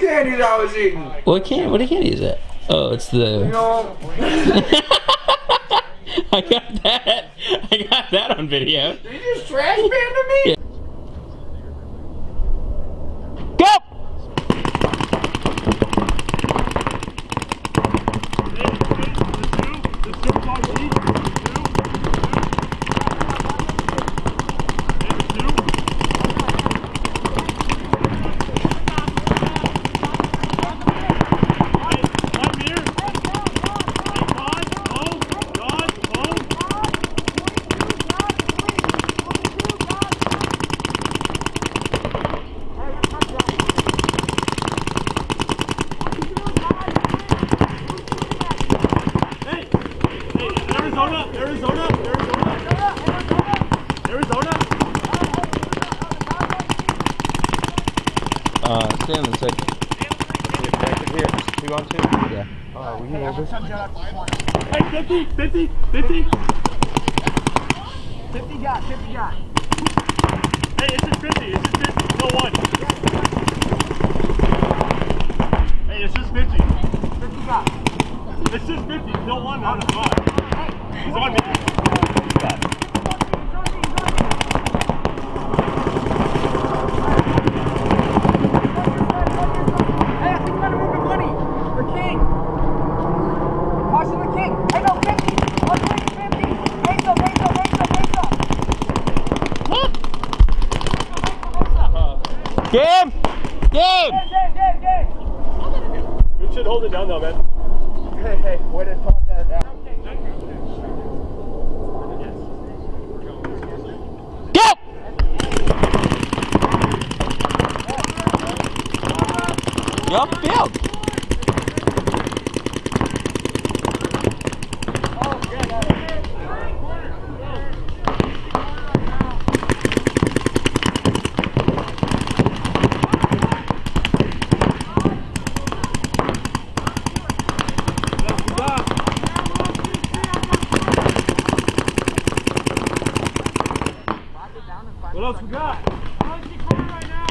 candies I was eating. What candy is that? Oh, it's the. No. I got that. I got that on video. Did you just trash pan to me? Yeah. Go! Stay on the second. Here, 2 on 2? Yeah. We can hold this. Hey, 50, 50, 50. 50 got. Hey, it's just 50, no 1. Hey, it's just 50. 50 got. It's just 50, no 1, not a 5. He's on me. Game! You should hold it down though, man. Hey, way to talk that out. Go! You're upfield. What else we got? Right now.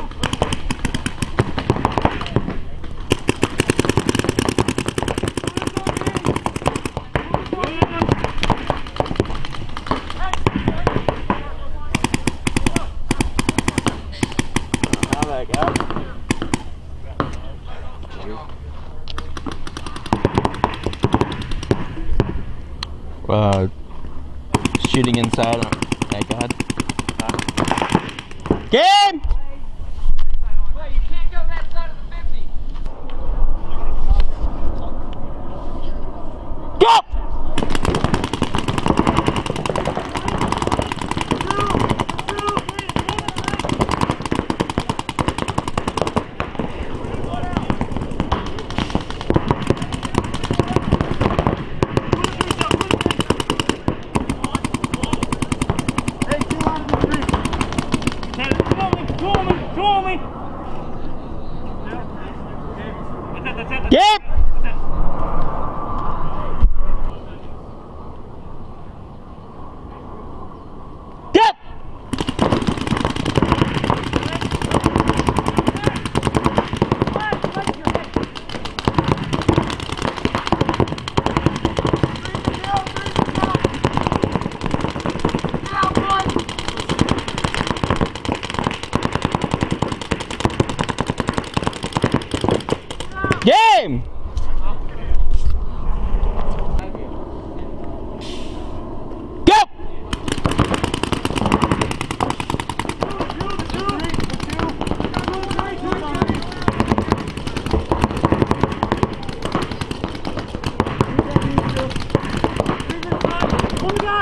Shooting inside. Thank God. Game! Wait, you can't go that side of the 50. Go! Yep. Yep. Game! Go!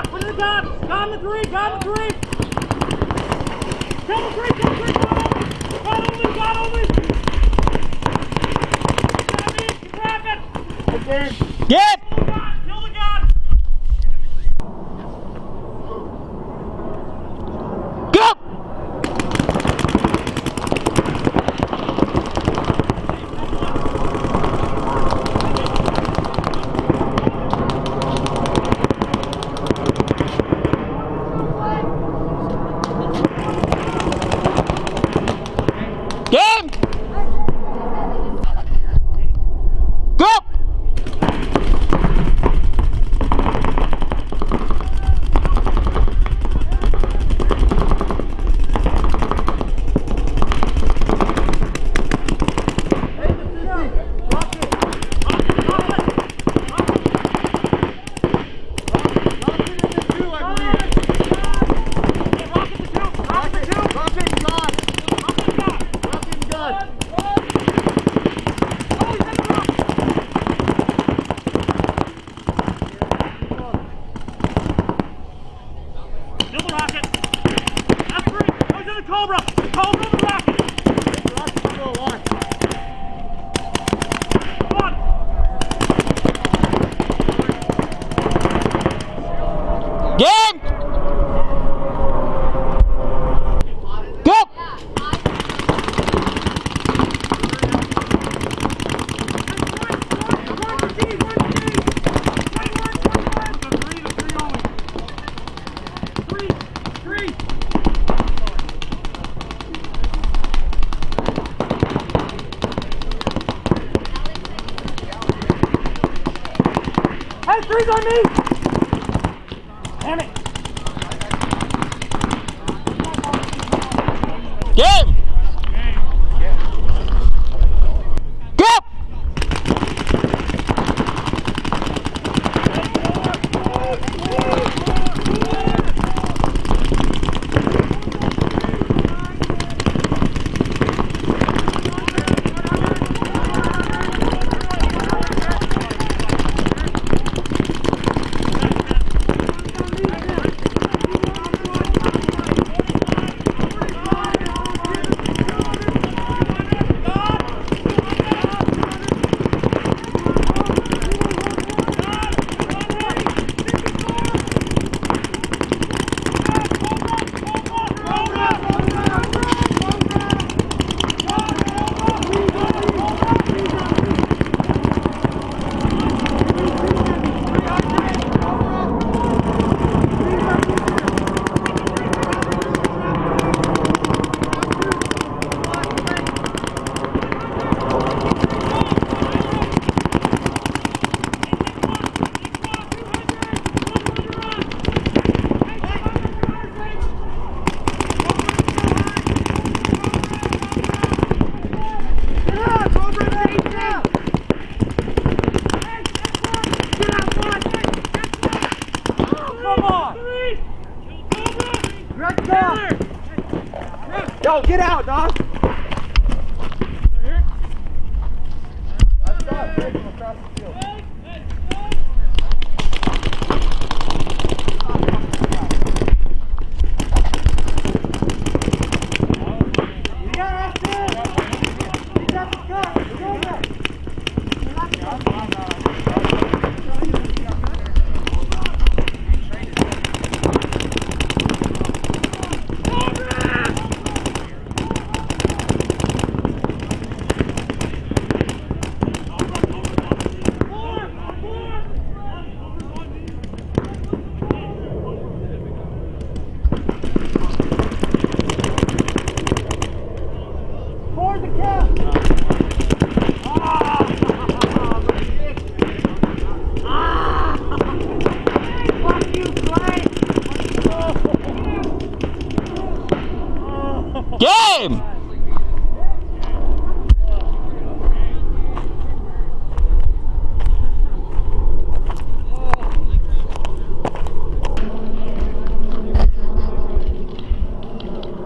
What do we got? Got the 3, got the 3! Got the 3, got only! Yep. Kill the gun! Go! Game! three's on me! Damn it! Game! Go! Yo, get out, dog! Game!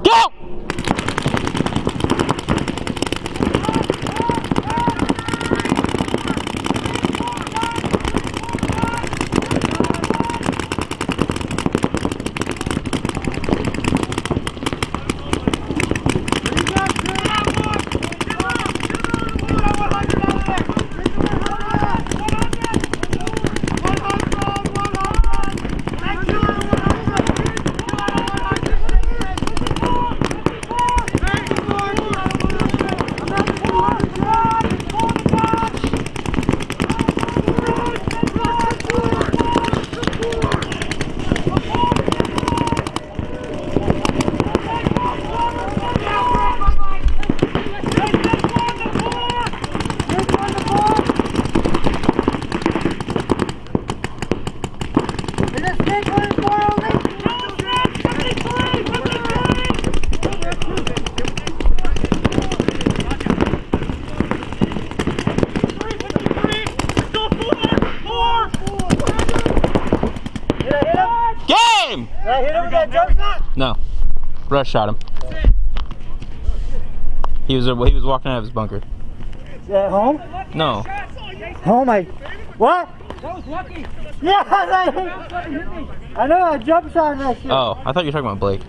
Go! Game! Did I hit him with that jump shot? No. Rush shot him. He was walking out of his bunker. Is that home? No. Oh my... What? That was lucky. Yeah, I know, I jump shot that shit. Oh, I thought you were talking about Blake.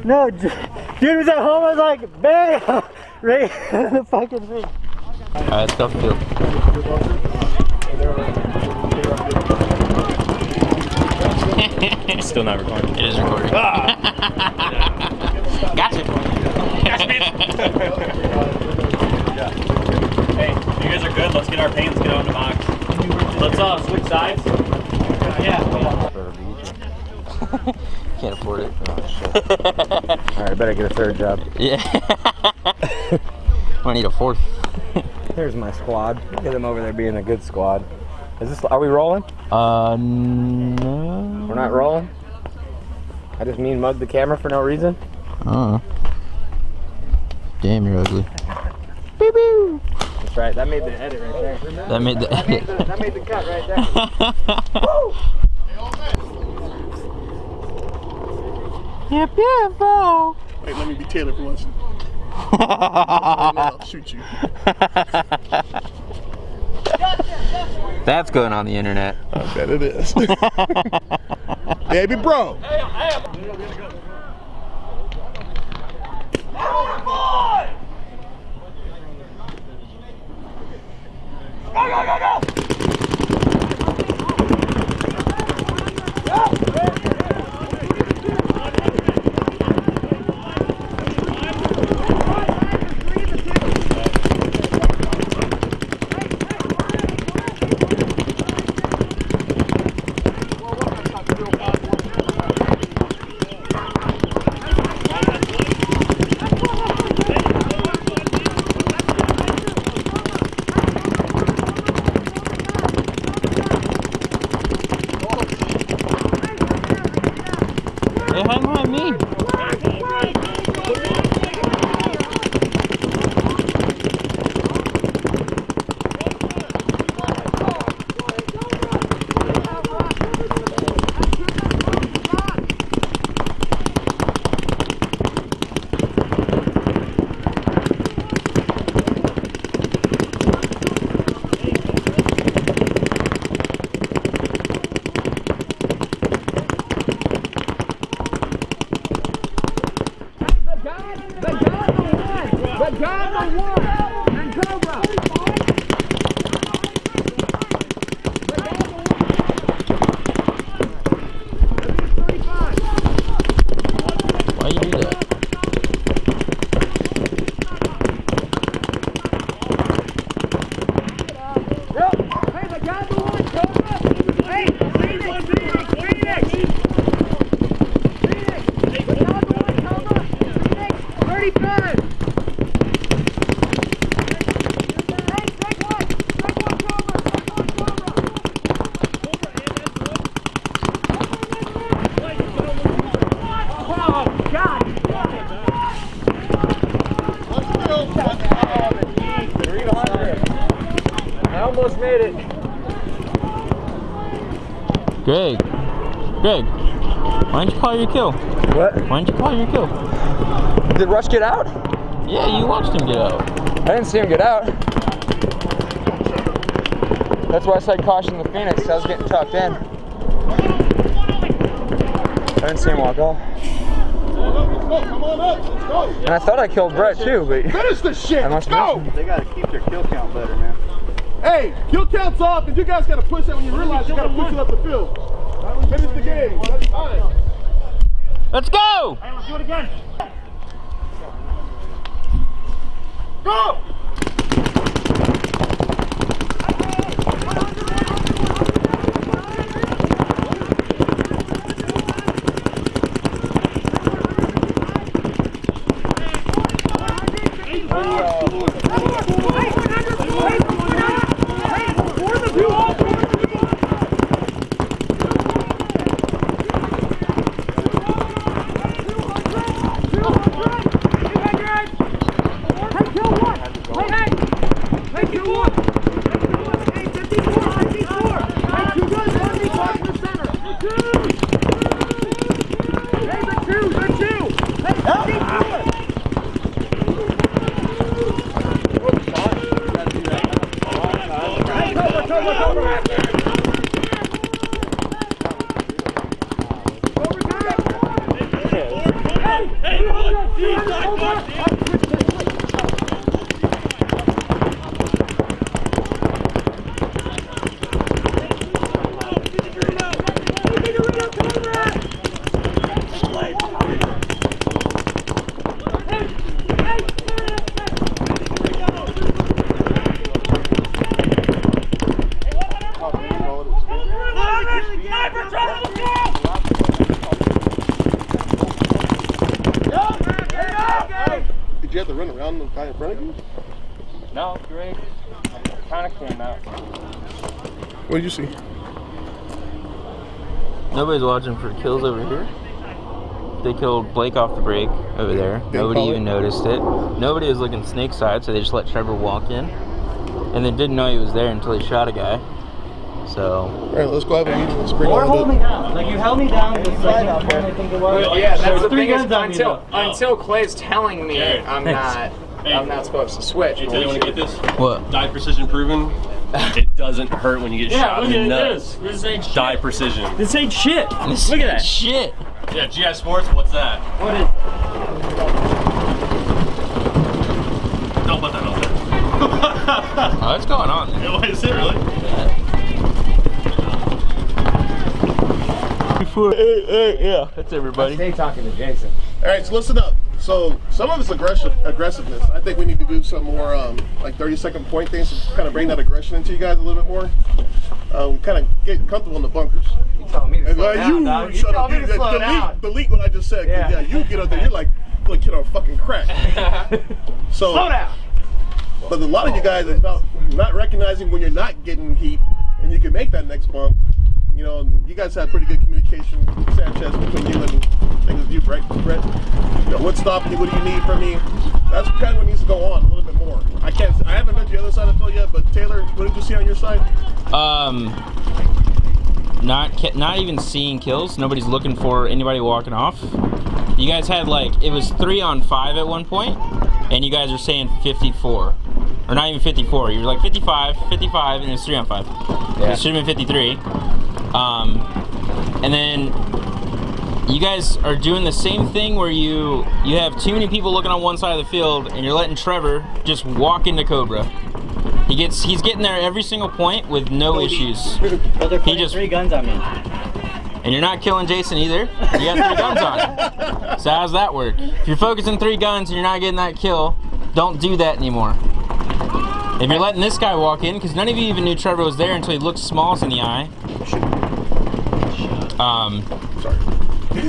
No, dude was at home, I was like, bam! Right in the fucking thing. Alright, let's go off the field. It's still not recording. It is recording. Gotcha. Hey, you guys are good. Let's get our paints, get out in the box. Let's switch sides. Yeah. Can't afford it. Oh, shit. Alright, I better get a third job. Yeah. I need a fourth. There's my squad. Look at them over there being a good squad. Is this? Are we rolling? No. We're not rolling. I just mean mug the camera for no reason. Damn, you're ugly. Beep, beep. That's right. That made the edit right there. That made the edit. That made the cut right there. Yep, bro. Wait, let me be Taylor for once. I'll shoot you. That's going on the internet. I bet it is. Baby bro. Hey, hang behind me. Why you do that? I almost made it. Greg, why don't you call your kill? What? Why don't you call your kill? Did Rush get out? Yeah, you watched him get out. I didn't see him get out. That's why I said caution the Phoenix. I was getting tucked in. I didn't see him walk off. Come on up, let's go. And I thought I killed Brett too, but Finish the shit. I Let's must have go. missed him. They gotta keep their kill count better, man. Hey, kill count's off, and you guys gotta push that when you realize you gotta push it up the field. Finish the game. That's time. Let's go! Hey, let's do it again. Go! Did you have to run around the guy in front of you? No, Greg kind of came out. What did you see? Nobody's watching for kills over here. They killed Blake off the break over there. Nobody even noticed it. Nobody was looking snake side, so they just let Trevor walk in. And then didn't know he was there until he shot a guy. So. Alright, let's go ahead and let's bring Or on hold me down. Like, you held me down with the slide out there. I think it was. Yeah, that's There's the three thing is, guns on me, until Clay's telling me I'm not supposed to switch. Hey, you want to get this? What? Die precision proven. It doesn't hurt when you get shot in the nuts. This ain't shit. Die precision. This ain't shit. Look at that shit. Yeah, GI Sports. What's that? What is? Don't put that on there. Oh, what's going on there? What is it really? Yeah, that's everybody. Stay talking to Jason. Alright, so listen up. So some of it's aggressiveness. I think we need to do some more like 30-second point things to kind of bring that aggression into you guys a little bit more. Kind of get comfortable in the bunkers. You telling me to slow down, dog. You shut up. telling me to slow down. Delete what I just said. Yeah, you get up there, you're like a kid on fucking crack. So Slow down. But a lot of you guys is about not recognizing when you're not getting heat, and you can make that next bump. You know, you guys have pretty good communication, Sanchez, between you and things with you, Brett. You know, what's stopping you? What do you need from me? That's kind of what needs to go on a little bit more. I haven't heard the other side of the field yet, but Taylor, what did you see on your side? Not even seeing kills. Nobody's looking for anybody walking off. You guys had like, it was 3 on 5 at one point, and you guys are saying 54. Or not even 54. You were like 55, and it's 3 on 5. Yeah. It should have been 53. And then you guys are doing the same thing where you have too many people looking on one side of the field, and you're letting Trevor just walk into Cobra. He's getting there every single point with no issues. But they're putting 3 guns on me. And you're not killing Jason either. You got 3 guns on him. So how's that work? If you're focusing 3 guns and you're not getting that kill, don't do that anymore. If you're letting this guy walk in, because none of you even knew Trevor was there until he looked smallest in the eye.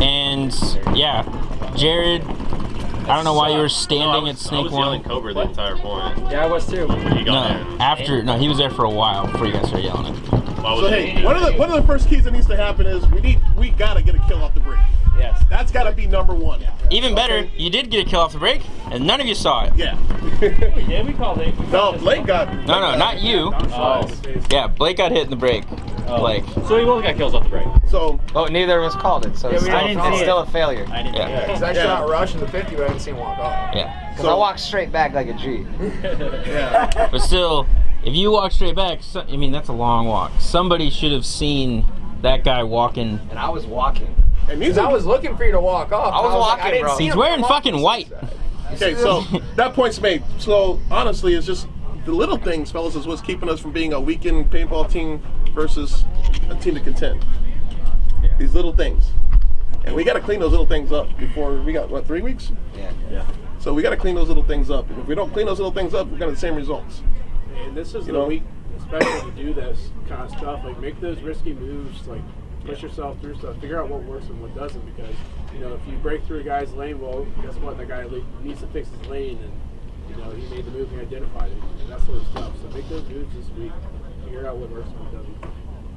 And yeah, Jared, I don't know why you were standing at Snake I was One. yelling Cobra the entire point. Yeah, I was too. When you got there. He was there for a while before you guys started yelling at him. So hey, one of the first keys that needs to happen is we gotta get a kill off the break. Yes. That's gotta be number 1. Even better, you did get a kill off the break, and none of you saw it. Yeah. Yeah, we called it. No, Blake got. No, not you. Yeah, Blake got hit in the break. Blake. So we both got kills off the break. So. Oh, neither of us called it, so it's still a failure. I didn't see it. Because I shot Rush in the 50, but I didn't see him walk off. Yeah. Because I walked straight back like a G. Yeah. But still, if you walk straight back, I mean, that's a long walk. Somebody should have seen that guy walking. And I was walking. Because I was looking for you to walk off. I was walking, I didn't bro. see He's him wearing walk. fucking white. Okay, so that point's made. So honestly, it's just the little things, fellas, is what's keeping us from being a weekend paintball team versus a team to contend. Yeah. These little things. And we got to clean those little things up before we got, what, 3 weeks? Yeah. So we got to clean those little things up. If we don't clean those little things up, we're going to the same results. And this is the week, especially to do this kind of stuff. Like, make those risky moves, like push yourself through stuff, figure out what works and what doesn't. Because if you break through a guy's lane, well, guess what? That guy needs to fix his lane, and he made the move, he identified it, and that sort of stuff. So make those moves this week, figure out what works and what doesn't.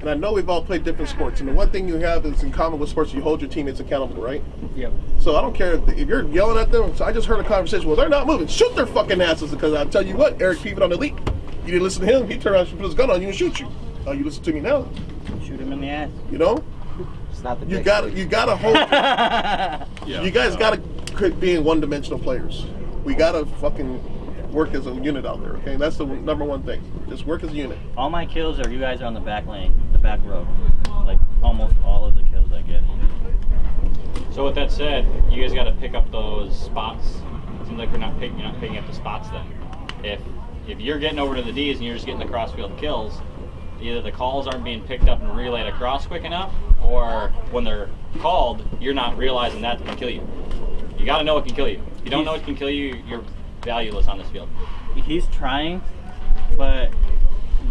And I know we've all played different sports, and the one thing you have that's in common with sports, you hold your teammates accountable, right? Yep. So I don't care if you're yelling at them. So I just heard a conversation. Well, they're not moving. Shoot their fucking asses, because I tell you what, Eric Peavett on the league, you didn't listen to him. He turned around and put his gun on you and shoot you. Oh, you listen to me now? Shoot him in the ass. It's not the You gotta hold. You guys gotta quit being one-dimensional players. We gotta fucking work as a unit out there, okay? That's the number 1 thing. Just work as a unit. All my kills are you guys are on the back lane, the back row. Like almost all of the kills I get. So with that said, you guys got to pick up those spots. It seems like you're not picking up the spots then. If you're getting over to the D's and you're just getting the crossfield kills, either the calls aren't being picked up and relayed across quick enough, or when they're called, you're not realizing that can kill you. You got to know what can kill you. If you don't know what can kill you, you're valueless on this field. He's trying, but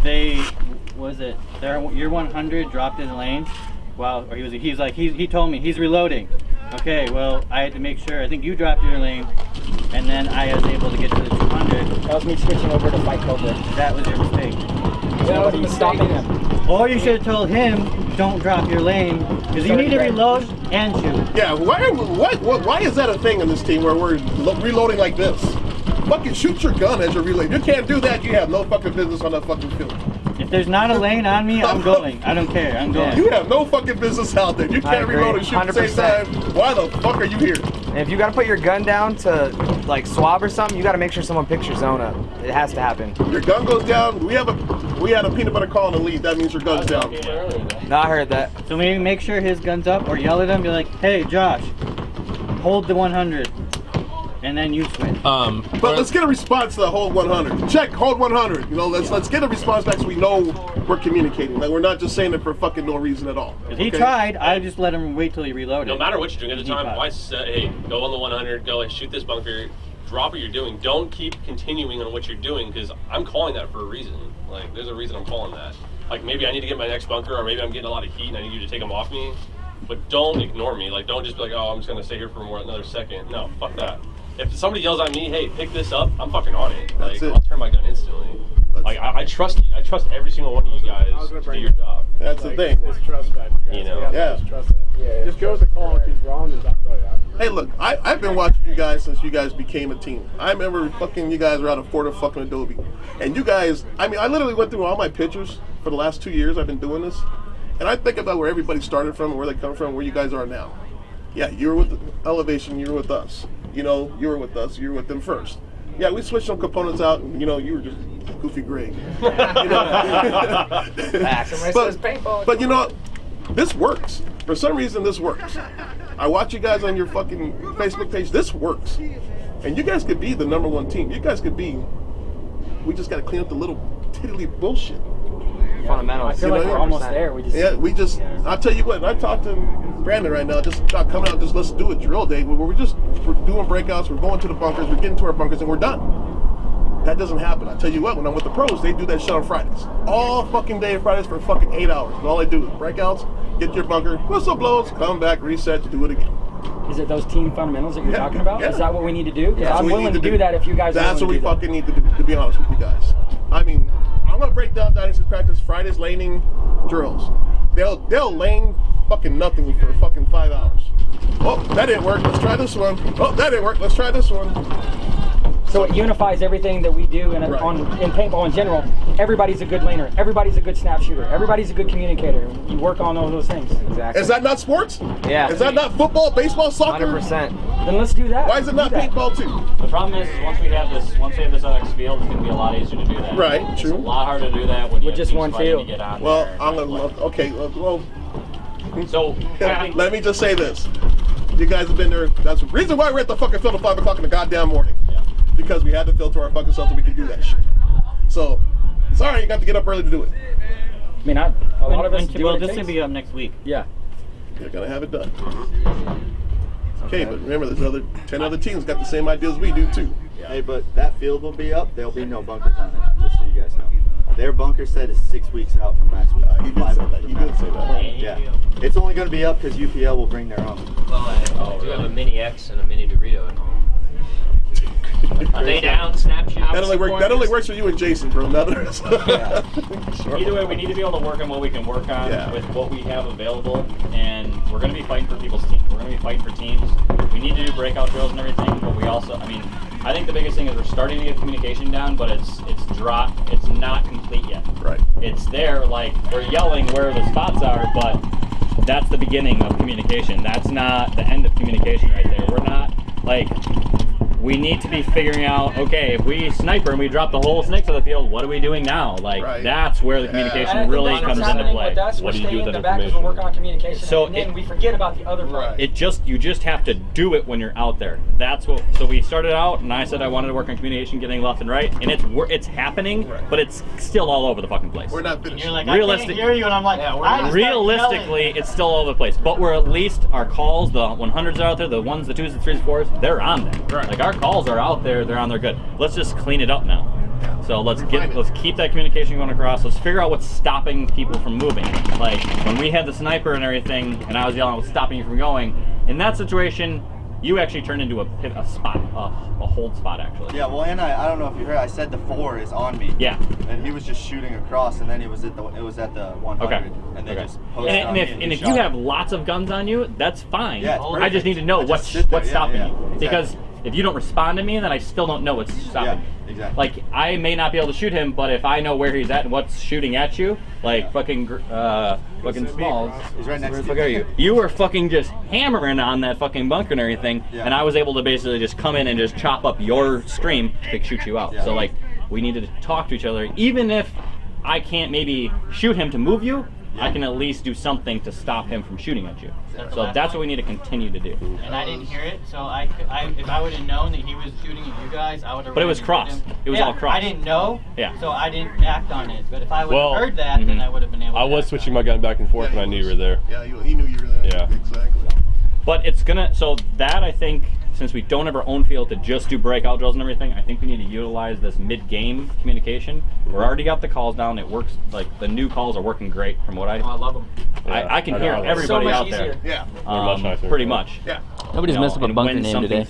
your 100 dropped in the lane. Wow, or he told me he's reloading. Okay, well, I had to make sure. I think you dropped your lane, and then I was able to get to the 200. That was me switching over to fight Cobra. That was your mistake. Nobody stopping him. Or you should have told him, don't drop your lane, because you need to reload and shoot. Yeah, why is that a thing in this team where we're reloading like this? Fucking shoot your gun as you're reloading. You can't do that, you have no fucking business on that fucking field. If there's not a lane on me, I'm going. I don't care, I'm going. You have no fucking business out there. You can't reload and shoot at the same time. Why the fuck are you here? And if you gotta put your gun down to like swab or something, you gotta make sure someone picks your zone up. It has to happen. Your gun goes down. We had a peanut butter call in the lead. That means your gun's down. No, I heard that. So maybe make sure his gun's up or yell at him, be like, hey Josh, hold the 100. And then you switch. But let's get a response to the hold 100. Check, hold 100. You know, let's get a response back so we know we're communicating. Like we're not just saying it for fucking no reason at all. He tried. I just let him wait till he reloaded. No matter what you're doing at the time, why say, hey, go on the 100, go and shoot this bunker, drop what you're doing. Don't keep continuing on what you're doing because I'm calling that for a reason. Like there's a reason I'm calling that. Like maybe I need to get my next bunker, or maybe I'm getting a lot of heat and I need you to take them off me. But don't ignore me. Like don't just be like, oh, I'm just gonna stay here for another second. No, fuck that. If somebody yells at me, hey, pick this up, I'm fucking on it. Like, I'll turn my gun instantly. Like, I trust you. I trust every single one of you guys to do your job. That's the thing. It's trust factor. You know? Yeah. Just go with the call. If he's wrong, then that's really after. Hey, look, I've been watching you guys since you guys became a team. I remember fucking you guys were out of Fort of fucking Adobe. And you guys, I mean, I literally went through all my pictures for the last 2 years I've been doing this. And I think about where everybody started from and where they come from, where you guys are now. Yeah, you were with Elevation, you were with us. You know, you were with us, you were with them first. Yeah, we switched some components out, and you know, you were just Goofy Greg. You know? but you know, this works. For some reason, this works. I watch you guys on your fucking Facebook page. This works, and you guys could be the #1 team. You guys could be. We just got to clean up the little tiddly bullshit. Fundamentals. I feel like we're almost there. We just. I'll tell you what. I talked to Brandon right now. Just not coming out. Just let's do a drill day where we're doing breakouts. We're going to the bunkers. We're getting to our bunkers, and we're done. That doesn't happen. I tell you what. When I'm with the pros, they do that shit on Fridays. All fucking day Fridays for fucking 8 hours. And all they do is breakouts, get to your bunker, whistle blows, come back, reset, do it again. Is it those team fundamentals that you're talking about? Yeah. Is that what we need to do? Because I'm willing to do that if you guys. That's what we fucking need to do. To be honest with you guys. I mean, I'm gonna break down Dynasty practice Fridays laning drills. They'll lane fucking nothing for fucking 5 hours. Oh, that didn't work. Let's try this one. Oh, that didn't work. Let's try this one. So it unifies everything that we do in paintball in general. Everybody's a good laner. Everybody's a good snap shooter. Everybody's a good communicator. You work on all those things. Exactly. Is that not sports? Yeah. Is that not football, baseball, soccer? 100%. Then let's do that. Why is it not paintball too? The problem is once we have this other field, it's going to be a lot easier to do that. Right, It's true. a lot harder to do that when you With have just teams one fighting field. to get on Well, there. I'm gonna okay. Well, So let me just say this: you guys have been there. That's the reason why we're at the fucking field at 5 o'clock in the goddamn morning. Because we had to filter our fucking self so we could do that shit. So, sorry, you got to get up early to do it. I mean, a lot of us do Well, what it this takes. will be up next week. Yeah. You're gonna have it done. Okay, but remember, there's 10 other teams got the same ideas we do too. Hey, but that field will be up. There'll be no bunkers on it, just so you guys know. Their bunker set is 6 weeks out from last week. You did say that. You did say that. Yeah. It's only going to be up because UPL will bring their own. Well, I do have a Mini X and a Mini Dorito at home. Are they down? Snapshot. That only works for you and Jason, bro. Not others. either way, we need to be able to work on what we can work on with what we have available, and we're going to be fighting for people's teams. We're going to be fighting for teams. We need to do breakout drills and everything, but we also, I mean, I think the biggest thing is we're starting to get communication down, but it's not complete yet. Right. It's there, like we're yelling where the spots are, but that's the beginning of communication. That's not the end of communication right there. We're not like. We need to be figuring out, okay, if we sniper and we drop the whole snakes on the field, what are we doing now? Like, that's where the communication really comes into play. With us, we're staying in the back because we're working on communication, and then we forget about the other part. You just have to do it when you're out there. That's what. So we started out, and I said I wanted to work on communication, getting left and right, and it's happening, but it's still all over the fucking place. We're not finished. You're like, I can't hear you, and I'm like, realistically, it's still all over the place. But we're at least our calls, the 100s are out there, the 1s, the 2s, the 3s, 4s, they're on there. Right. Like our calls are out there, they're on there good. Let's just clean it up now. So let's keep that communication going across. Let's figure out what's stopping people from moving. Like when we had the sniper and everything, and I was yelling, what's stopping you from going? In that situation, You actually turned into a spot, a hold spot actually. Yeah, well, and I don't know if you heard, I said the 4 is on me. Yeah. And he was just shooting across, and then it was at the 100, Okay. and they just posted And on me if shot you him. have lots of guns on you, that's fine. Yeah, it's I just need to know what's stopping you. Exactly. Because if you don't respond to me, then I still don't know what's stopping me. Exactly. Like, I may not be able to shoot him, but if I know where he's at and what's shooting at you, like fucking Smalls. He's right next to Where the fuck are you? You were fucking just hammering on that fucking bunker and everything, and I was able to basically just come in and just chop up your stream to shoot you out. Yeah. So like, we needed to talk to each other. Even if I can't maybe shoot him to move you, I can at least do something to stop him from shooting at you. So that's what we need to continue to do. And I didn't hear it, so if I would have known that he was shooting at you guys, I would have. But it was cross. It was all cross. I didn't know. Yeah. So I didn't act on it. But if I would have heard that, then I would have been able. I was switching my gun back and forth when I knew you were there. Yeah, he knew you were there. Yeah. Exactly. But it's gonna, so that I think, since we don't have our own field to just do breakout drills and everything, I think we need to utilize this mid-game communication. We're already got the calls down. It works, like the new calls are working great from what I love them. I can hear everybody out there. Yeah. Much nicer. Pretty much. Yeah. Nobody's messed up a and bunker when name today.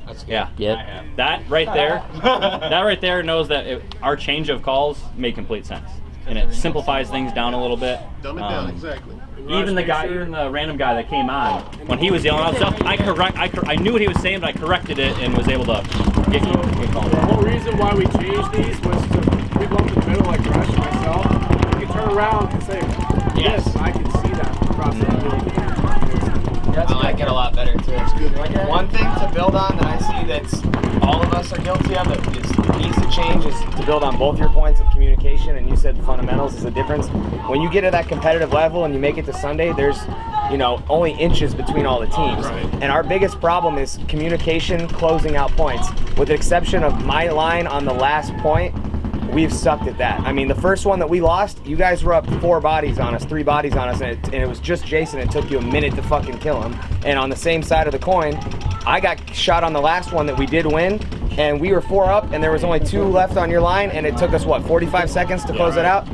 That's good. Yeah. Yep. That right there, that right there knows that our change of calls made complete sense. And it simplifies things down a little bit. Dumb it down, exactly. Even the random guy that came on, when he was yelling out stuff, I knew what he was saying, but I corrected it and was able to get called. The whole reason why we changed these was to people up in the middle, like Rush and myself, you can turn around and say, yes, I can see that across the field. That's I like it a lot better too. It's good. One thing to build on that I see that's all of us are guilty of that needs to change is to build on both your points of communication, and you said the fundamentals is the difference. When you get to that competitive level and you make it to Sunday, there's only inches between all the teams. Right. And our biggest problem is communication closing out points. With the exception of my line on the last point, we've sucked at that. I mean, the first one that we lost, you guys were up 3 bodies on us, and it was just Jason. It took you a minute to fucking kill him. And on the same side of the coin, I got shot on the last one that we did win, and we were 4 up, and there was only 2 left on your line, and it took us, 45 seconds to close it out?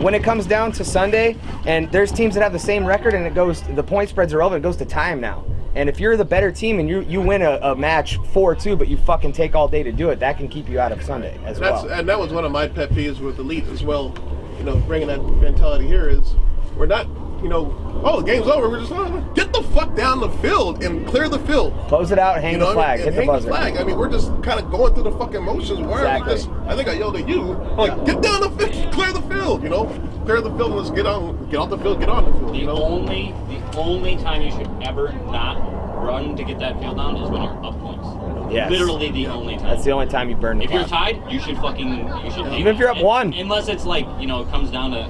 When it comes down to Sunday, and there's teams that have the same record, and the point spreads are over, it goes to time now. And if you're the better team and you win a match 4-2, but you fucking take all day to do it, that can keep you out of Sunday as well. And that was one of my pet peeves with Elite as well. Bringing that mentality here is we're not, the game's over. We're just get the fuck down the field and clear the field. Close it out, hang the flag, hit the buzzer. I mean, we're just kind of going through the fucking motions. Exactly. I think I yelled at you, get down the field, clear the field. Clear the field and let's get off the field, get on the field. The only time you should ever not run to get that field down is when you're up points. Yes. Literally the only time. That's the only time you burn the If you're clock. tied, you should Even if you're up 1. Unless it's like, it comes down to,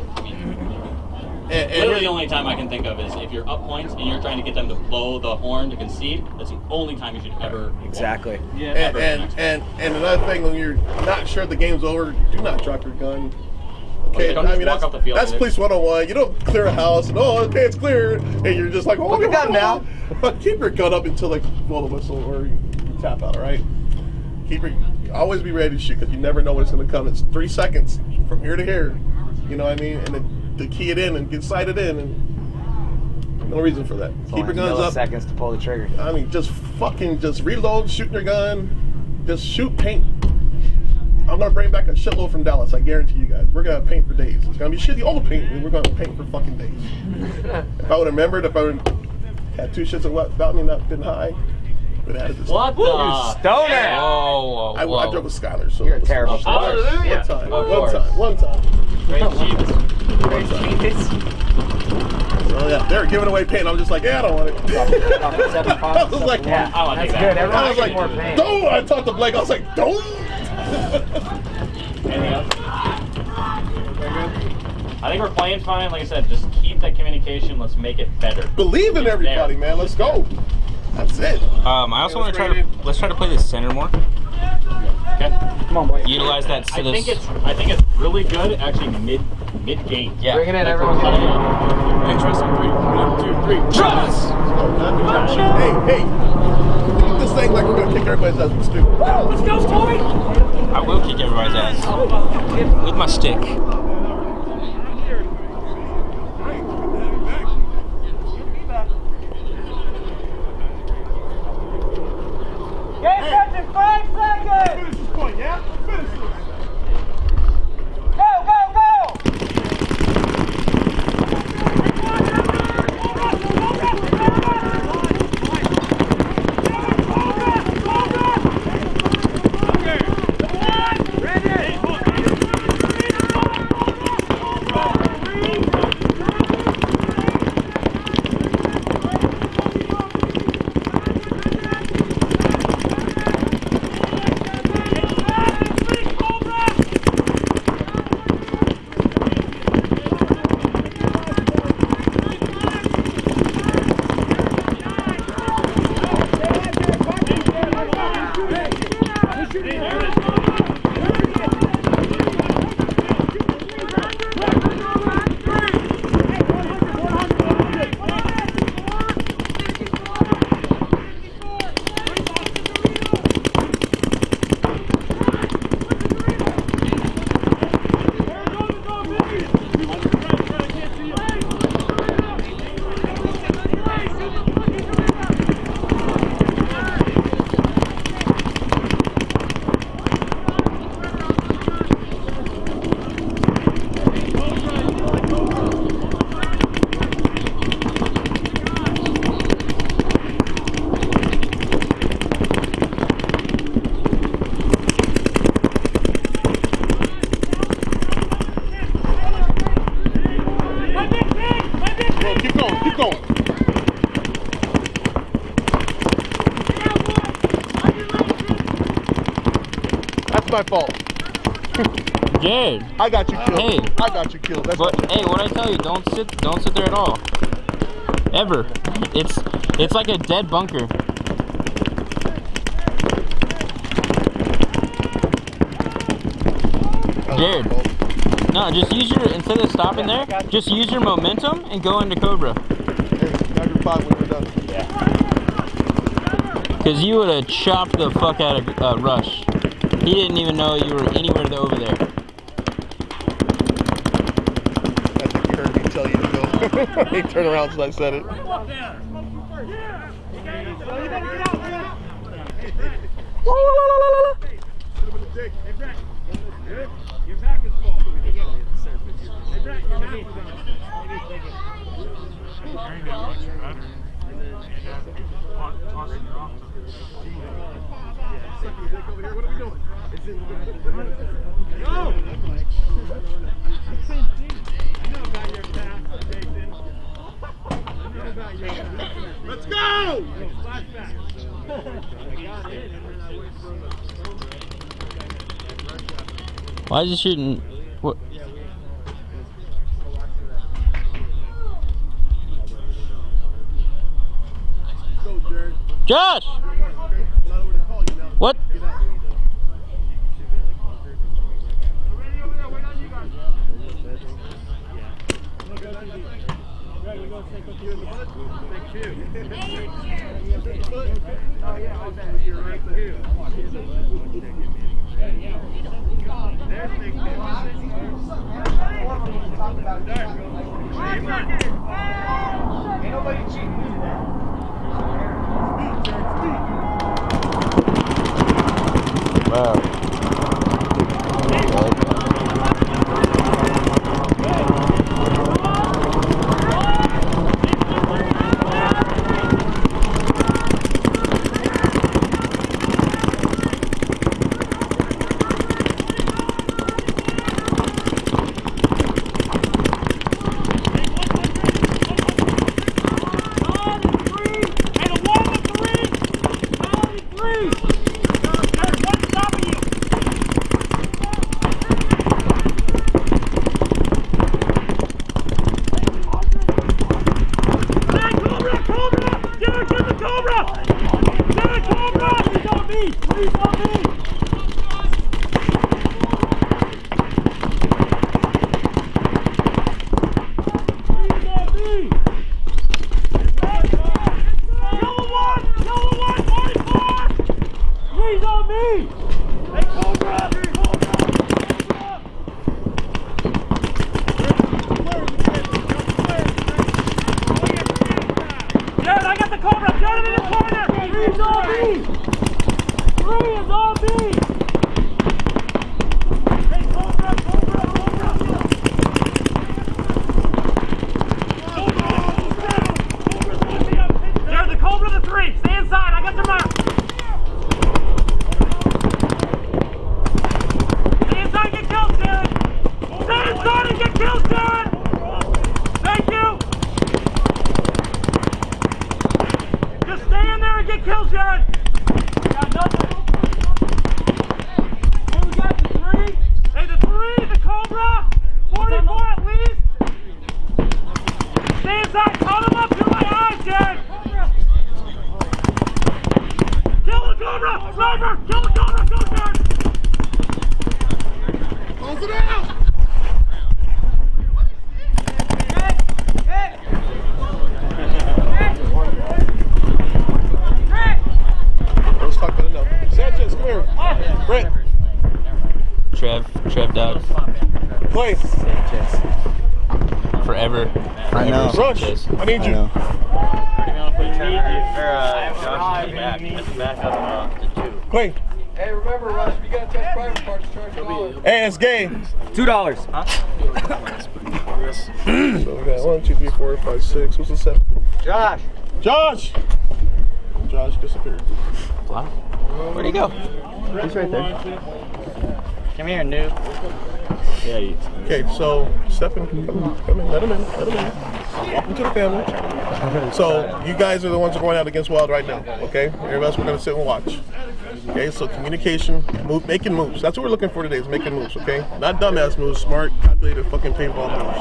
literally the only time I can think of is if you're up points and you're trying to get them to blow the horn to concede, that's the only time you should ever. Exactly. And another thing, when you're not sure the game's over, do not drop your gun. Okay, Don't just walk off the field that's police 101. You don't clear a house and okay, it's clear, and you're just like, Put the gun down. But keep your gun up until they blow the whistle or you tap out. All right. Always be ready to shoot because you never know when it's going to come. It's 3 seconds from here to here. You know what I mean? And then to key it in and get sighted in, and no reason for that. Keep your guns up. Seconds to pull the trigger. I mean, just reload, shooting your gun, just shoot paint. I'm gonna bring back a shitload from Dallas. I guarantee you guys. We're gonna have paint for days. It's gonna be shitty old paint, and we're gonna paint for fucking days. If I would have remembered, if I would had 2 shits about me not getting high, would have added this. What the? Stoner! Yeah. Whoa. I drove with Skylar, so You're a terrible Hallelujah. One time. Great Jesus. So yeah, they were giving away paint. I was just like, I don't want it. I was like, Yeah, I want to that's take good. that. Everyone I was gets like, more pain. don't. I talked to Blake. I was like, don't. Anything else? I think we're playing fine. Like I said, just keep that communication. Let's make it better. Believe in everybody, man. Let's go. That's it. I also want to let's try to play this center more. Okay. Come on, boy. Utilize that. I think it's really good actually mid game. Yeah. Bring it in, everyone. Interesting. 3, 1, 2, 3. Trust. Hey. Look at this thing like we're going to kick everybody's ass with stupid. Let's go, Toby! I will kick everybody's ass with my stick. Magic, 5 seconds! Finish this point, yeah? Finish this. Go, go, go! My fault. Jared. I got you killed. Hey. I got you killed. That's Hey, what I tell you? Don't sit there at all. Ever. It's like a dead bunker. Jared. No, just use your, instead of stopping there, just use your momentum and go into Cobra. Hey, 5 when we're done. Yeah. Because you would have chopped the fuck out of Rush. He didn't even know you were anywhere over there. I think you heard me tell you to go. He turned around since I said it. Your back is full. Let's go! Why is he shooting? What? Josh! What? Wow. is all B. Hey, Cobra, Cobra, Cobra. There's the Cobra, the 3. Stay inside. I got your mark. Stay inside and get killed, Jared. Stay inside and get killed, Jared. Thank you. Just stay in there and get killed, Jared. Got nothing. Hey, we got the 3. Hey, the 3, the Cobra. 44 at least. Stay inside. Count them up through my eyes, Jared. Kill the Cobra. Sniper. Kill the Cobra. Go, Jared. Close it out. Let's talk about it now. Sanchez, come here. Brett. Trev dog. Clay. Forever. I know. Rush. I need you. Clay. Hey, remember, Rush, if you gotta test private parts, charge $1. Hey, it's gay. $2. So we got 1, 2, 3, 4, 5, 6. What's the 7? Josh. Josh. Josh disappeared. Where'd he go? He's right there. Come here, noob. Yeah, Okay, so Stephen, come in, let him in. Welcome to the family. So you guys are the ones that are going out against Wild right now, okay? Everybody else, we're gonna sit and watch. Okay, so communication, making moves. That's what we're looking for today, is making moves, okay? Not dumbass moves, smart, calculated fucking paintball moves.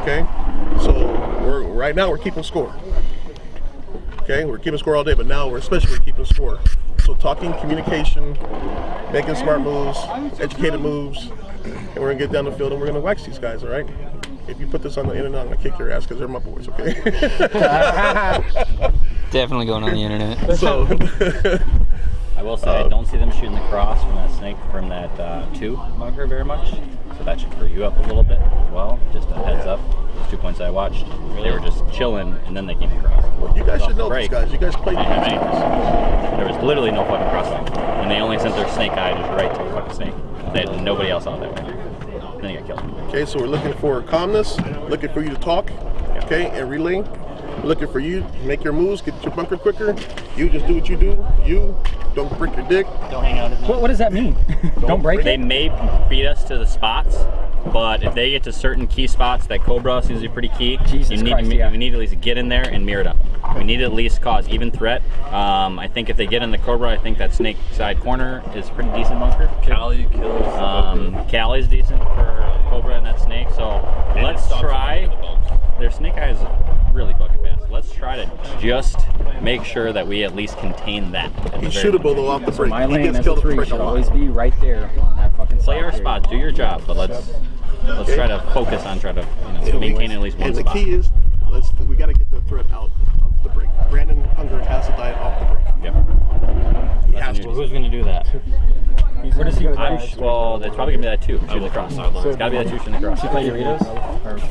Okay? So right now we're keeping score. Okay, we're keeping score all day, but now we're especially keeping score. So talking, communication, making smart moves, educated moves, and we're gonna get down the field and we're gonna wax these guys, all right? If you put this on the internet, I'm gonna kick your ass because they're my boys, okay? Definitely going on the internet. So I will say I don't see them shooting the cross from that snake from that 2 bunker very much, so that should free you up a little bit as well. Just a heads up. Those 2 points I watched, they were just chilling and then they came across. well, you guys should know these guys. You guys played these. There was literally no fucking crossing, and they only sent their snake eye just right to the fucking snake. They had nobody else out there. Then he got killed. Okay, so we're looking for calmness, looking for you to talk, okay, and relay. We're looking for you to make your moves, get your bunker quicker. You just do what you do. You don't break your dick. Don't hang out. What does that mean? Don't break They it? may beat us to the spots, but if they get to certain key spots, that Cobra seems to be pretty key. Jesus you need Christ, to, yeah. we need to at least get in there and mirror it up. We need to at least cause even threat. I think if they get in the Cobra, I think that snake side corner is a pretty decent bunker. Cali kills. Cali's decent for Cobra and that snake, so let's try. Their snake eye is really fucking fast. Let's try to just make sure that we at least contain that. He's shootable though off the break. My He lane gets as a killed 3 break a should lot. always be right there on that fucking Play side our here. spot, do your job, but let's try to focus on trying to maintain at least one And the spot. key is, we got to get the threat out of the break. Brandon Hunger has to die off the break. Yep. He has to. Who's going to do that? What does he play? Well, it's probably going to be that 2, shooting the cross. It's got to be that 2 shooting the cross. Does he play Doritos?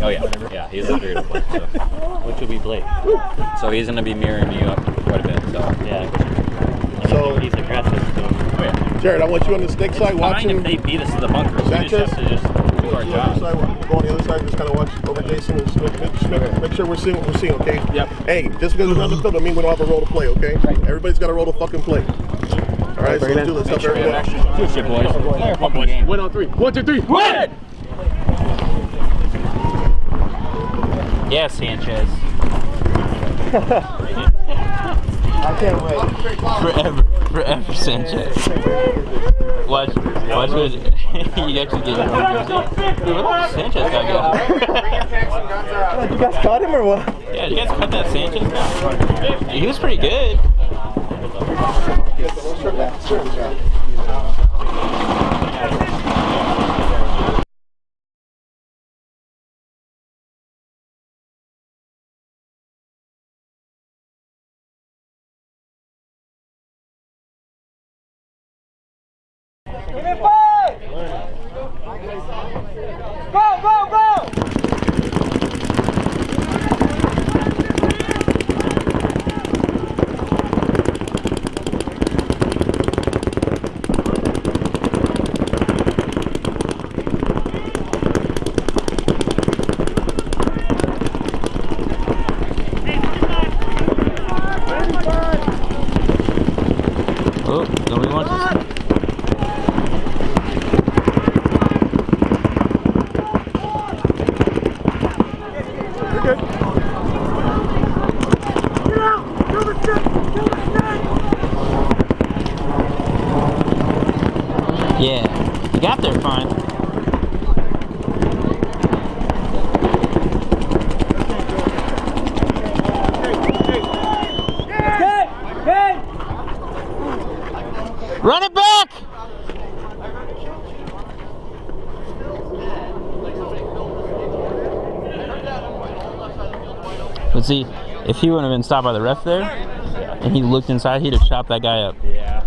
Oh yeah, yeah, he's a Dorito player. So. What should we play? So he's going to be mirroring you up quite a bit. So yeah. So he's aggressive. So. Oh yeah. Jared, I want you on the stick side Fine watching. if they beat us to the bunker. We just Sanchez? have to just do our On the other job. side, go on the other side, just kind of watch over Jason and make sure we're seeing what we're seeing, okay? Yep. Hey, just because we're on the field don't mean we don't have a role to play, okay? Everybody's got a role to fucking play. All right, so let's do this. Help everybody. Good shit, boys. Win on 3. 1, 2, 3. Win! Yeah, Sanchez. I can't wait. Forever Sanchez. Watch what you actually get. Sanchez got go. You guys caught him or what? Yeah, you guys cut that Sanchez guy. He was pretty good. Give me 5! Go, go, go! But see, if he wouldn't have been stopped by the ref there, and he looked inside, he'd have chopped that guy up. Yeah.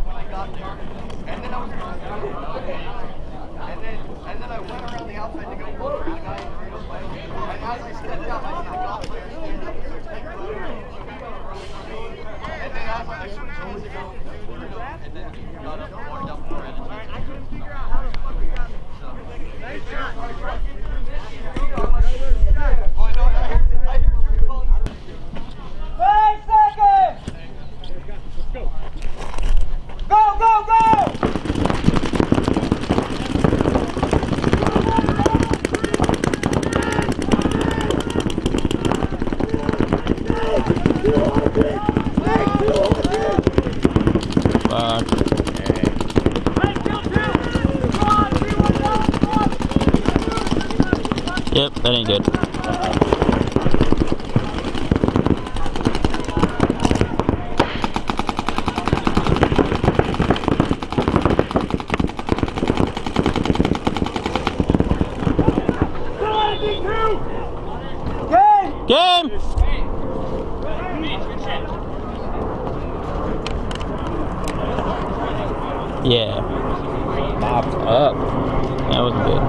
Yep, that ain't good. Game! Yeah. Mopped up. That wasn't good.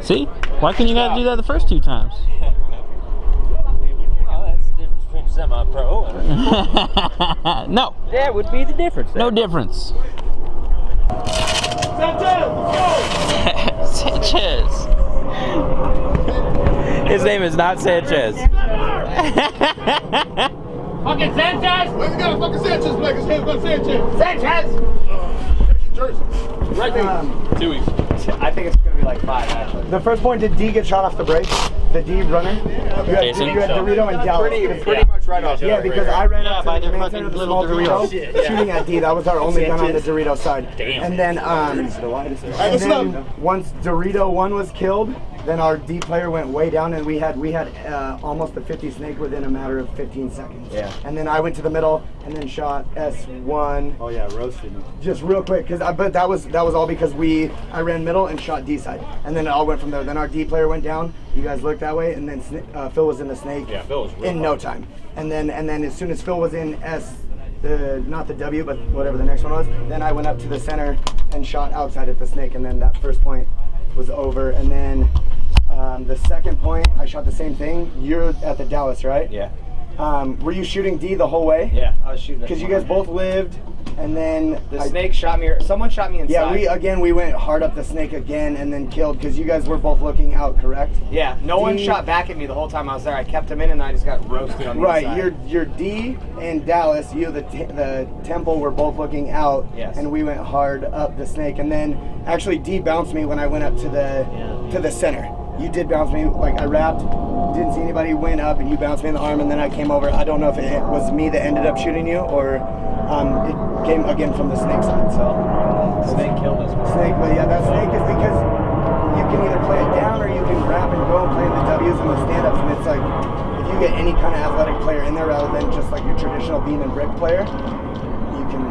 See? Why couldn't you guys do that the first 2 times? Well, that's the difference between semi-pro and... No. That would be the difference. No difference. Sanchez. His name is not Sanchez. Fucking Sanchez! Where's the guy fucking Sanchez black? His hands on Sanchez. Sanchez! Jersey. Right there. 2 weeks. I think it's going to be like 5, actually. The first point, did D get shot off the break? The D runner? You had Dorito and Dallas. Pretty much right off. Yeah, because I ran up by to the the main fucking center of the little small Dorito. Dorito, shooting at D. That was our only gun on the Dorito side. Damn. And then, once Dorito 1 was killed, then our D player went way down, and we had almost a 50 snake within a matter of 15 seconds. Yeah. And then I went to the middle and then shot S1. Oh yeah, roasted me. Just real quick, but that was all because I ran middle and shot D side, and then it all went from there. Then our D player went down. You guys looked that way, and then Phil was in the snake. Yeah, Phil was real in no time. And then as soon as Phil was in not the W, but whatever the next one was, then I went up to the center and shot outside at the snake, and then that first point was over. And then the second point, I shot the same thing. You're at the Dallas, right? Yeah. Were you shooting D the whole way? Yeah, I was shooting. Because you guys both lived, and then the snake shot me. Someone shot me inside. Yeah, we went hard up the snake again and then killed because you guys were both looking out, correct? Yeah, no one shot back at me the whole time I was there. I kept him in and I just got roasted on the inside. Right, your D and Dallas, you the Temple were both looking out, yes. And we went hard up the snake, and then actually D bounced me when I went up to the center. You did bounce me, like I wrapped, didn't see anybody, went up and you bounced me in the arm, and then I came over. I don't know if it was me that ended up shooting you or it came again from the snake side. So snake killed us. Snake, but yeah, that snake is because you can either play it down or you can wrap and go and play the W's and the stand-ups, and it's like if you get any kind of athletic player in there rather than just like your traditional beam and brick player, you can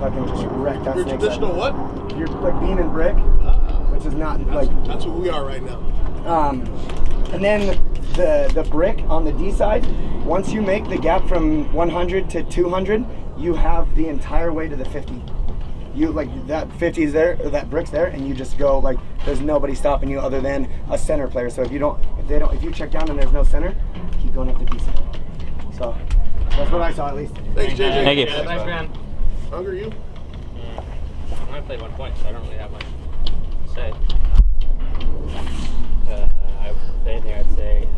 fucking just wreck that snake. Your traditional what? You're like beam and brick, which is not like that's what we are right now. And then the brick on the D side, once you make the gap from 100 to 200, you have the entire way to the 50. You like that 50 is there, or that brick's there, and you just go like there's nobody stopping you other than a center player. So if you check down and there's no center, keep going up the D side. So that's what I saw at least. Thanks, JJ. Thank you. Thanks, man. Hungry, you? I'm gonna play 1 point, so I don't really have much to say. If anything, I'd say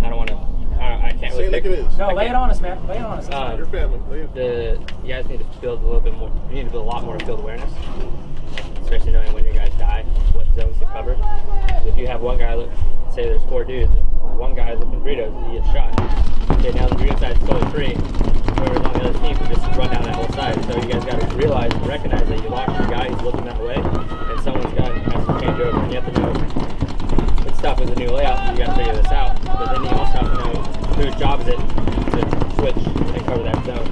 I don't want to. I can't Say really it like pick. it is. No, lay it on us, man. Lay it on us. Your family. You guys need to build a little bit more. You need to build a lot more field awareness, especially knowing when your guys die, what zones to cover. If you have one guy, say there's 4 dudes, one guy looking burritos, he gets shot. Okay, now the burrito side is totally free. Whoever's on the other team can just run down that whole side. So you guys got to realize and recognize that you lost the guy who's looking that way, and someone's got has to change over. And you have to know it's tough with the new layout. You got to figure this out. But then you also have to know whose job is it to switch and cover that zone.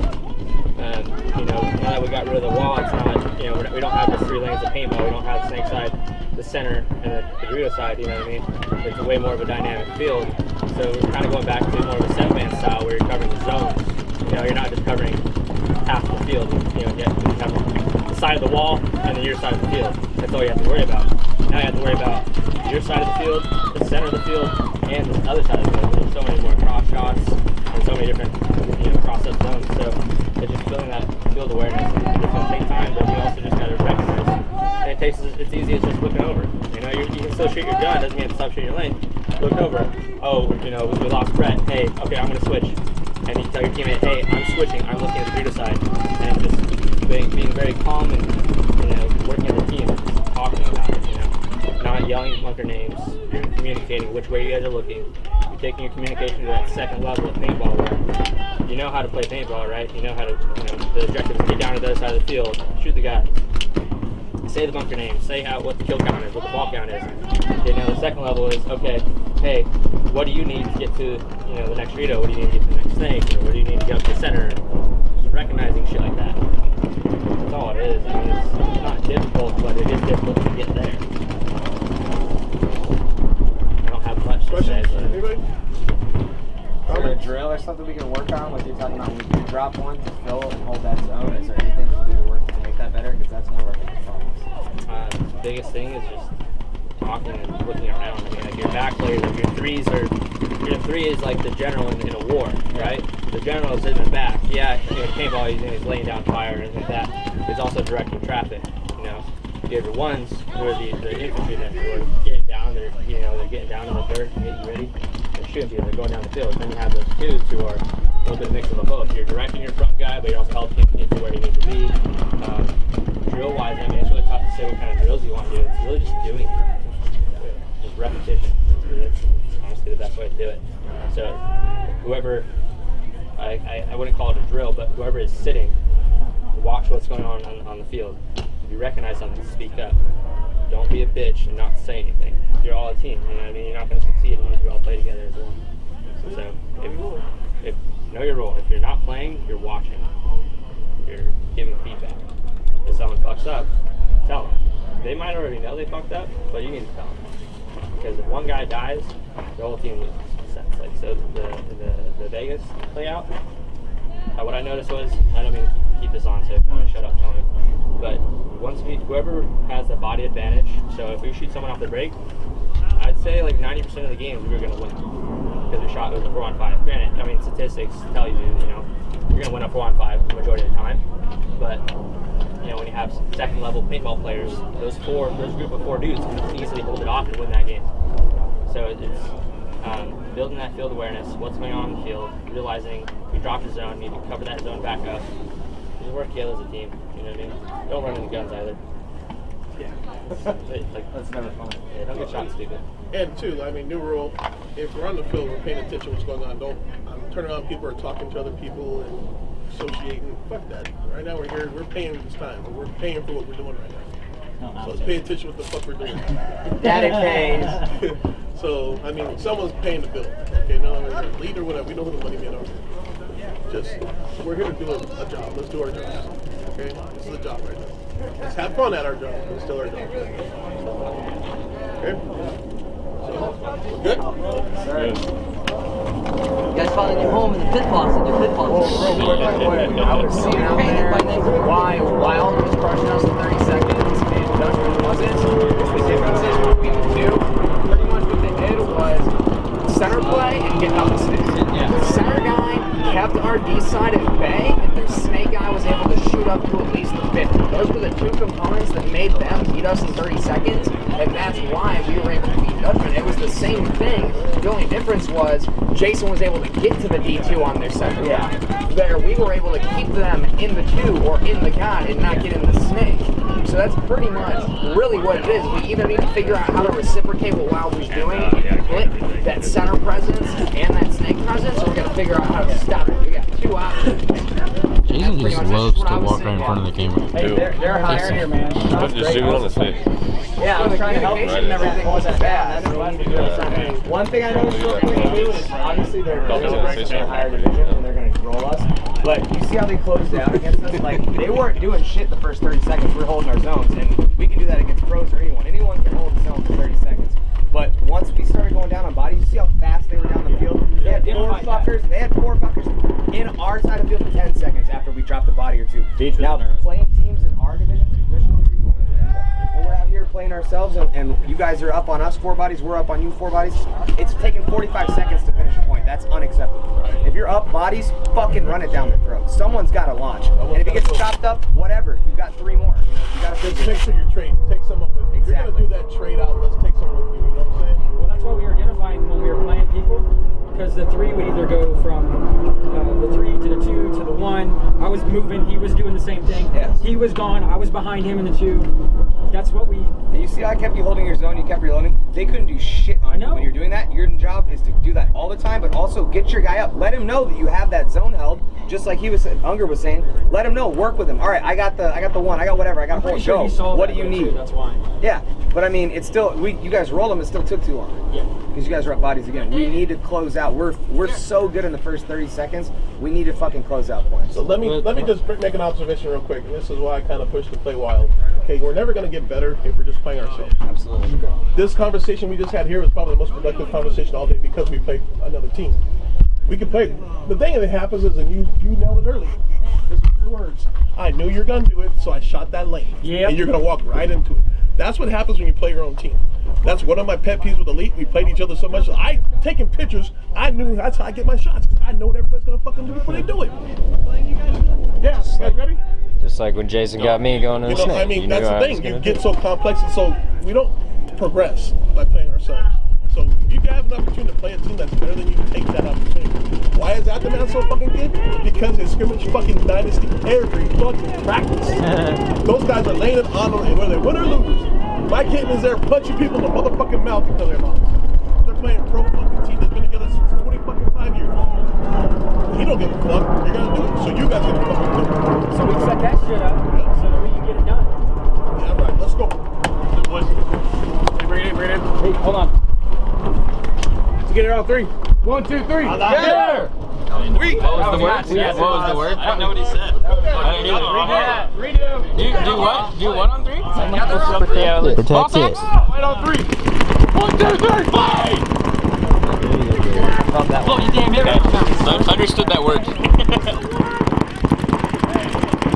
You know, now that we got rid of the wall, it's not, you know, we don't have the 3 lanes of paintball. We don't have the snake side, the center, and the burrito side. You know what I mean? It's a way more of a dynamic field. So we're kind of going back to more of a 7-man style where you're covering the zones. You know, you're not just covering half the field. You know, you have the side of the wall and then your side of the field. That's all you have to worry about. Now you have to worry about your side of the field, the center of the field, and the other side of the field. There's so many more cross shots and so many different, you know, cross-up zones. So it's just building that field awareness. It's going to take time, but you also just got to recognize. And it's easy as just looking over. You know, you can still shoot your gun. Doesn't mean you have to stop shooting your lane. Look over. Oh, you know, we lost Brett. Hey, okay, I'm going to switch. And you tell your teammate, hey, I'm switching. I'm looking at the burrito side. And just being very calm and, you know, working as a team, just talking about it, you know. Not yelling bunker names. You're communicating which way you guys are looking. You're taking your communication to that second level of paintball where you know how to play paintball, right? You know how to, you know, the objective is get down to the other side of the field, shoot the guy. Say the bunker name, say what the kill count is, what the ball count is. Okay, now the second level is, okay, hey, what do you need to get to, you know, the next burrito? What do you need to get to the next snake? Or what do you need to get up to the center? Just recognizing shit like that. That's all it is. I mean, it's not difficult, but it is difficult to get there. I don't have much to say. Anybody? Is there a drill or something we can work on? Like you're talking about, when you drop one to fill and hold that zone. Is there anything we can work to make that better? Because that's one of our biggest problems. The biggest thing is just talking and looking around. I mean, like your back players, like your 3 is like the general in a war, right? The general is in the back. Yeah, you know, paintball, he's laying down fire and like that. He's also directing traffic, you know. You have your 1s who are the infantry then, who are getting down, they're getting down in the dirt and getting ready. They're shooting people, they're going down the field. Then you have those 2s who are a little bit of a mix of both. You're directing your front guy, but you're also helping him get to where he needs to be. Drill-wise, I mean, it's really tough to say what kind of drills you want to do. It's really just doing it. Just repetition. That's honestly the best way to do it. So whoever, I wouldn't call it a drill, but whoever is sitting, watch what's going on the field. If you recognize something, speak up. Don't be a bitch and not say anything. You're all a team, you know what I mean? You're not going to succeed unless you all play together as one. So if know your role. If you're not playing, you're watching. You're giving feedback. If someone fucks up, tell them. They might already know they fucked up, but you need to tell them. Because if one guy dies, the whole team loses. Like, so the Vegas layout, what I noticed was, I don't mean to keep this on, so if you want to shut up, tell me. But whoever has the body advantage, so if we shoot someone off the break, I'd say like 90% of the games we were going to win. Because we shot, it was a 4-on-5. Granted, I mean, statistics tell you, you know, you're going to win a 4-on-5 the majority of the time. But, you know, when you have second level paintball players, those group of 4 dudes can easily hold it off and win that game. So it's building that field awareness, what's going on in the field, realizing we dropped a zone, need to cover that zone back up. Just work together as a team, you know what I mean? Don't run into guns either. Yeah. That's never fun. Yeah, don't get shot stupid. And two, I mean, new rule, if we're on the field, we're paying attention to what's going on. Don't turn around, people are talking to other people and associating. Fuck that. Right now we're here, we're paying this time. We're paying for what we're doing right now. So let's pay attention to what the fuck we're doing. Daddy pays. So, I mean, someone's paying the bill. Okay, no, we're a lead or whatever. We know who the money men are. Just, we're here to do a job. Let's do our jobs. Okay? This is a job right now. Let's have fun at our job. It's still our job. Good? You guys found a new home in the pit boss and your pit boss. I was seeing out there why Wild was crushing us in 30 seconds and Dutchman wasn't. The difference is what we would do, pretty much what they did was center play and get out the snake. The center guy kept our D side at bay, and their snake guy was able to shoot up to at least the 50. Those were the two components that made them beat us in 30 seconds, and that's why we were able to beat Dutchman. It was the same thing. The only difference was Jason was able to get to the D2 on their center line. There, we were able to keep them in the 2 or in the god and not get in the snake. So that's pretty much really what it is. We either need to figure out how to reciprocate what Wild was doing and flip that center presence and that snake presence, or we're going to figure out how to stop it. We got two options. Jason just loves to walk right in front of the camera. Hey, they're higher here, man. Just zoom in on his face. Yeah, I was trying to help you and everything wasn't bad. That's what we need to do. One thing I noticed real quick too is obviously they're in a higher division and they're going to roll us. But you see how they closed down against us? Like, they weren't doing shit the first 30 seconds. We're holding our zones, and we can do that against pros or anyone. Anyone can hold a zone for 30 seconds. But once we started going down on bodies, you see how fast they were down the field? They had four fuckers in our side of the field in 10 seconds after we dropped a body or two. Now, playing teams in our division, there's no reason to do that. When we're out here playing ourselves and you guys are up on us 4 bodies, we're up on you 4 bodies, it's taking 45 seconds to finish a point. That's unacceptable. If you're up bodies, fucking run it down their throat. Someone's got to launch. And if it gets chopped up, whatever. You've got 3 more. You got to Just make sure you trade. Take someone with you. If you're going to do that trade out, let's take someone with you. You know what I'm saying? Well, that's what we were identifying when we were playing people, because the 3 would either go from the 3 to the 2 to the 1. I was moving, he was doing the same thing. Yes. He was gone, I was behind him in the 2. That's what we... And you see how I kept you holding your zone, you kept reloading? They couldn't do shit on you when you're doing that. Your job is to do that all the time, but also get your guy up. Let him know that you have that zone held, just like Unger was saying. Let him know, work with him. All right, I got the 1, I got whatever, I got a whole show. What do you need? That's why. Yeah, but I mean, it's still, you guys rolled them, it still took too long. Yeah. Because you guys are up bodies again. We need to close out. We're so good in the first 30 seconds. We need to fucking close out points. So let me just make an observation real quick. And this is why I kind of push to play wild. Okay, we're never going to get better if we're just playing ourselves. Absolutely. This conversation we just had here was probably the most productive conversation all day because we played another team. We could play. The thing that happens is, and you nailed it earlier. This is your words. I knew you were going to do it, so I shot that lane. Yeah. And you're going to walk right into it. That's what happens when you play your own team. That's one of my pet peeves with Elite. We played each other so much. I taking pictures. I knew that's how I get my shots because I know what everybody's gonna fucking do before they do it. Yeah, you guys ready? Just like when Jason got me going to the snake. I mean, that's the thing. You get do so complex, and so we don't progress by playing ourselves. So if you have an opportunity to play a team that's better than you, take that opportunity. Why is Aftermath so fucking good? Because it's scrimmage fucking dynasty every fucking practice. Those guys are laying it on them, whether they win or lose. My kid is there punching people in the motherfucking mouth because they're lost. They're playing pro fucking team that's been together since 25 years. He don't give a fuck. You're gonna do it. So you guys gonna fucking do it. So we set that shit up so that we can get it done. Yeah, right. Let's go. Hey, bring it in. Hey, hold on. Let's get it on 3. 1, 2, 3. Yeah. What was the word? What was the word? I don't know what he said. Redo. Do what? Do what on 3? Protect it. Right on 3. 1, 2, 3, fight! Blow you damn ear. Understood that word.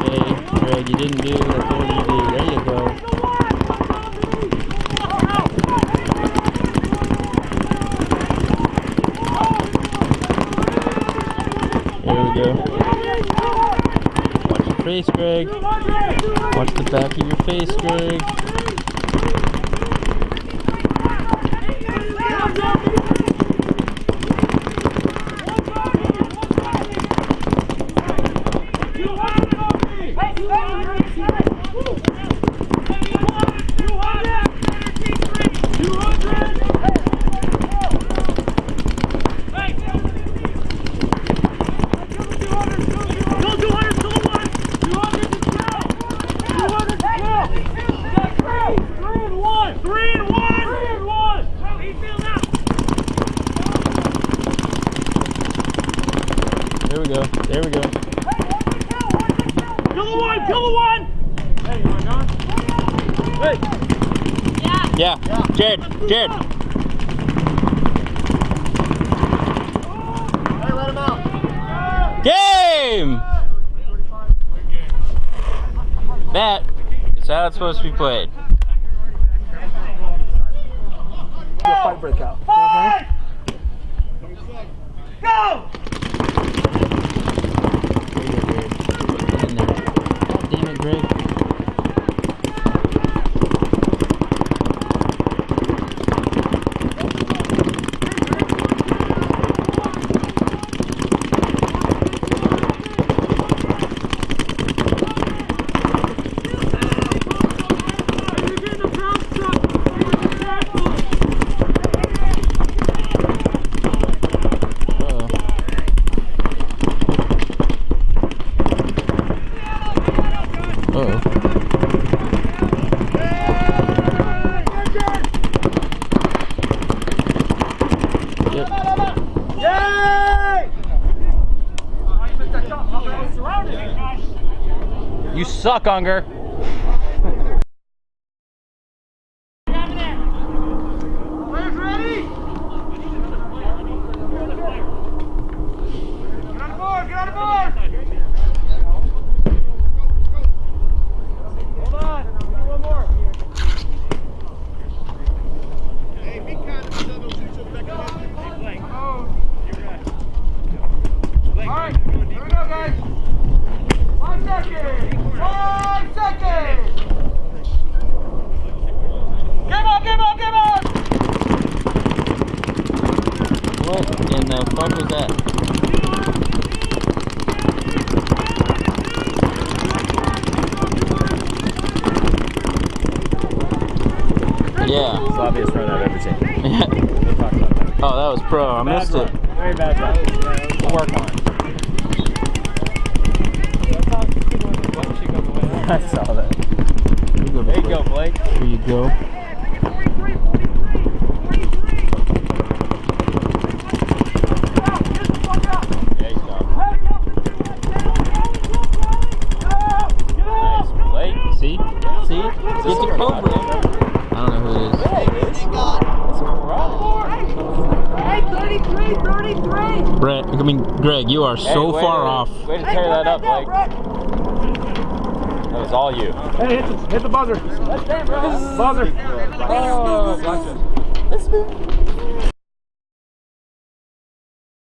Hey, Greg, you didn't do what I told you to do. There you go. There we go. Watch your face, Greg. Watch the back of your face, Greg. Yeah. Jared. Hey, let him out. Game! That is how it's supposed to be played. Fight breakout. Go! Damn it, Greg. You suck, Unger. Players ready? Get on the board, get on the board! Hold on, we need one more. Hey, be kind of still don't shoot your back up. Alright, here we go, guys. 5 seconds! 5 seconds! Game on, game on, game on! What in the fuck was that? Yeah. It's obvious run I've ever seen. We'll talk about that. Oh, that was pro. I missed it. Very bad run. We'll work on it. I saw that. There you go, Blake. There you go. Yeah, he's gone. Nice, Blake. See? See? Get the Cobra. I don't know who it is. Hey, 33, 33! Brett, I mean, Greg, you are so Hey, far off. Way to tear that up, Blake. That was all you. Hey, hit the buzzer. Buzzer. Oh, gotcha.